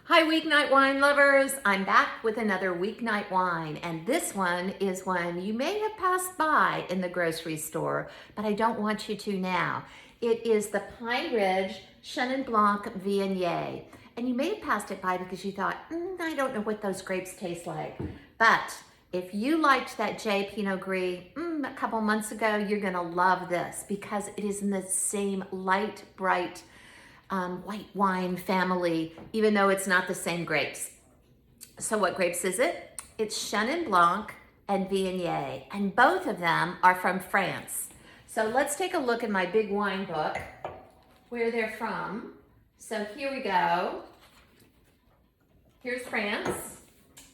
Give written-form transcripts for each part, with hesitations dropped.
Hi Weeknight wine lovers, I'm back with another Weeknight wine, and this one is one you may have passed by in the grocery store, but I don't want you to now. It is the Pine Ridge Chenin Blanc Viognier, and you may have passed it by because you thought, I don't know what those grapes taste like. But if you liked that J Pinot Gris a couple months ago, you're gonna love this because it is in the same light, bright, white wine family, even though it's not the same grapes. So what grapes is it? It's Chenin Blanc and Viognier, and both of them are from France. So let's take a look in my big wine book where they're from. So here we go. Here's France.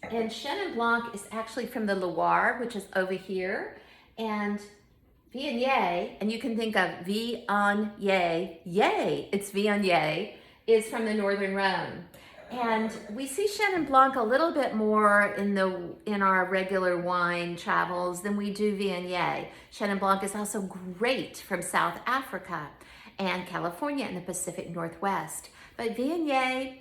And Chenin Blanc is actually from the Loire, which is over here. And Viognier, and you can think of vee-on-yey, yay, it's Viognier, is from the Northern Rhone. And we see Chenin Blanc a little bit more in our regular wine travels than we do Viognier. Chenin Blanc is also great from South Africa and California and the Pacific Northwest. But Viognier,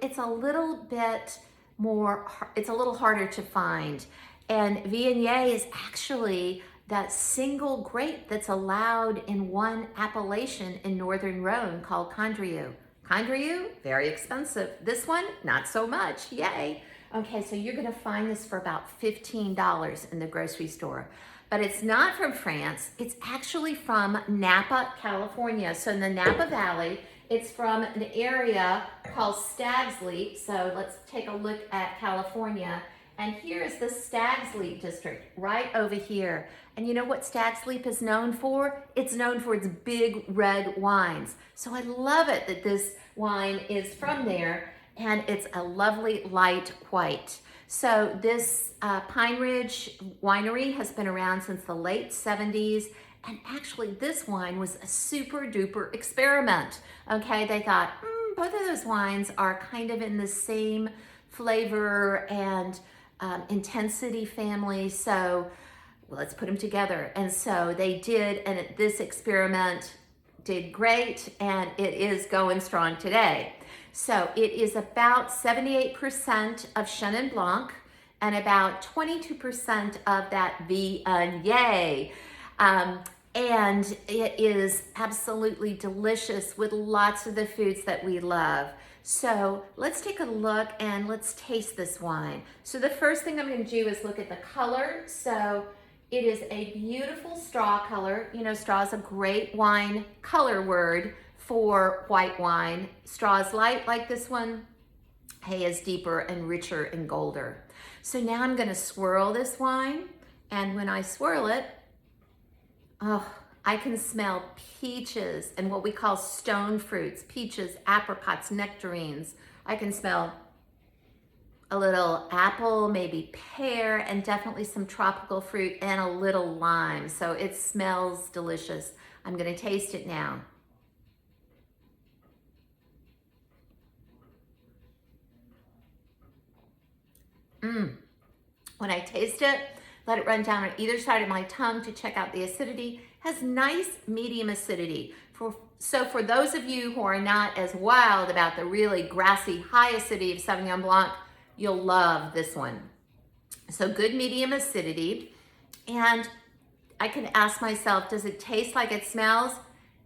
it's a little bit more, it's a little harder to find. And Viognier is actually that single grape that's allowed in one appellation in Northern Rhone called Condrieu. Condrieu, very expensive. This one, not so much, yay. Okay, so you're gonna find this for about $15 in the grocery store. But it's not from France, it's actually from Napa, California. So in the Napa Valley, it's from an area called Stag's Leap. So let's take a look at California. And here is the Stag's Leap district, right over here. And you know what Stag's Leap is known for? It's known for its big red wines. So I love it that this wine is from there, and it's a lovely light white. So this Pine Ridge winery has been around since the late 70s. And actually this wine was a super duper experiment. Okay, they thought, both of those wines are kind of in the same flavor and intensity family, so let's put them together. And so they did, and this experiment did great, and it is going strong today. So it is about 78% of Chenin Blanc and about 22% of that vee-on-yey. And it is absolutely delicious with lots of the foods that we love. So let's take a look and let's taste this wine. So the first thing I'm going to do is look at the color. So it is a beautiful straw color. You know, straw is a great wine color word for white wine. Straw is light like this one. Hay is deeper and richer and golder. So now I'm going to swirl this wine. And when I swirl it, I can smell peaches and what we call stone fruits, peaches, apricots, nectarines. I can smell a little apple, maybe pear, and definitely some tropical fruit and a little lime. So it smells delicious. I'm gonna taste it now. When I taste it, let it run down on either side of my tongue to check out the acidity. Has nice medium acidity. So for those of you who are not as wild about the really grassy high acidity of Sauvignon Blanc, you'll love this one. So good medium acidity. And I can ask myself, does it taste like it smells?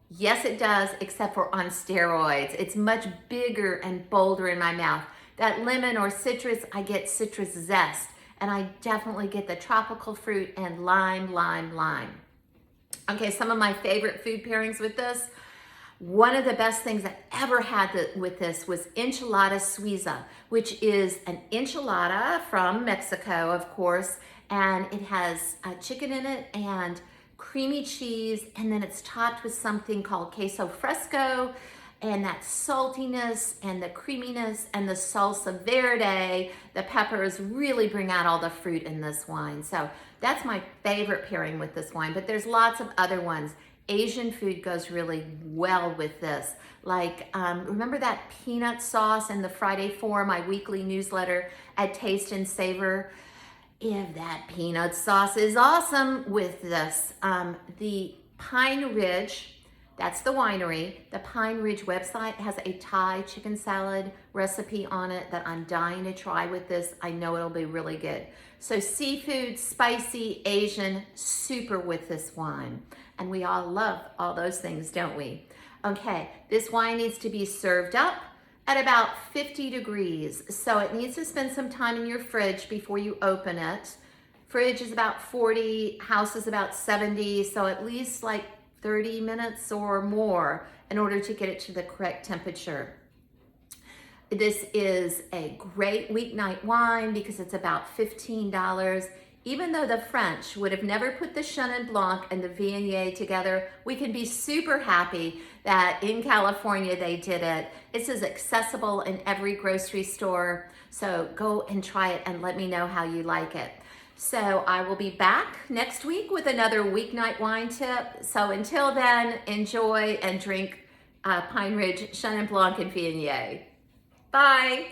Yes, it does, except for on steroids. It's much bigger and bolder in my mouth. That lemon or citrus, I get citrus zest. And I definitely get the tropical fruit and lime, lime, lime. Okay, some of my favorite food pairings with this. One of the best things I ever had with this was enchilada suiza, which is an enchilada from Mexico, of course, and it has chicken in it and creamy cheese, and then it's topped with something called queso fresco, and that saltiness and the creaminess and the salsa verde, the peppers really bring out all the fruit in this wine. So that's my favorite pairing with this wine, but there's lots of other ones. Asian food goes really well with this. Like, remember that peanut sauce in the Friday 4, my weekly newsletter at Taste and Savor? If that peanut sauce is awesome with this. The Pine Ridge That's the winery. The Pine Ridge website has a Thai chicken salad recipe on it that I'm dying to try with this. I know it'll be really good. So seafood, spicy, Asian, super with this wine. And we all love all those things, don't we? Okay, this wine needs to be served up at about 50 degrees. So it needs to spend some time in your fridge before you open it. Fridge is about 40, house is about 70, so at least like 30 minutes or more in order to get it to the correct temperature. This is a great weeknight wine because it's about $15. Even though the French would have never put the Chenin Blanc and the Viognier together, we can be super happy that in California they did it. It's as accessible in every grocery store. So go and try it and let me know how you like it. So I will be back next week with another weeknight wine tip. So until then, enjoy and drink Pine Ridge Chenin Blanc and Viognier. Bye.